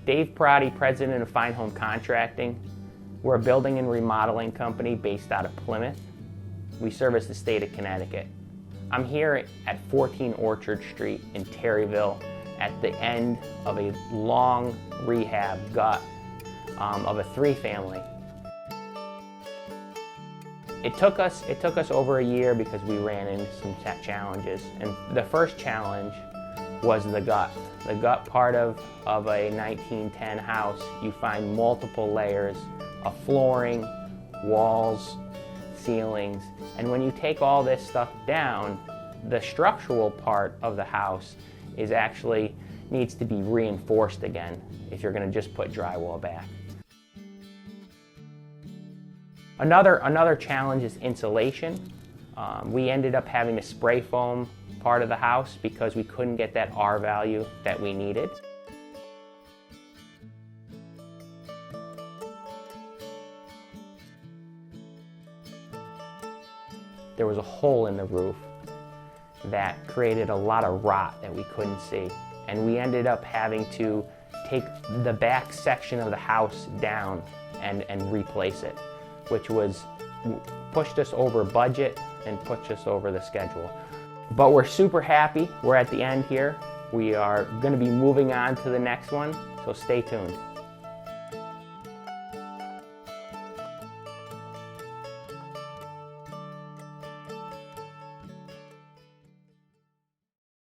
Dave Perotti, president of Fine Home Contracting. We're a building and remodeling company based out of Plymouth. We service the state of Connecticut. I'm here at 14 Orchard Street in Terryville at the end of a long rehab gut of a 3-family. It took us over a year because we ran into some challenges. And the first challenge was the gut. The gut part of a 1910 house, you find multiple layers of flooring, walls, ceilings, and when you take all this stuff down, the structural part of the house is actually needs to be reinforced again if you're going to just put drywall back. Another challenge is insulation. We ended up having to spray foam part of the house because we couldn't get that R value that we needed. There was a hole in the roof that created a lot of rot that we couldn't see. And we ended up having to take the back section of the house down and replace it, which pushed us over budget and pushed us over the schedule. But we're super happy. We're at the end here. We are going to be moving on to the next one, so stay tuned.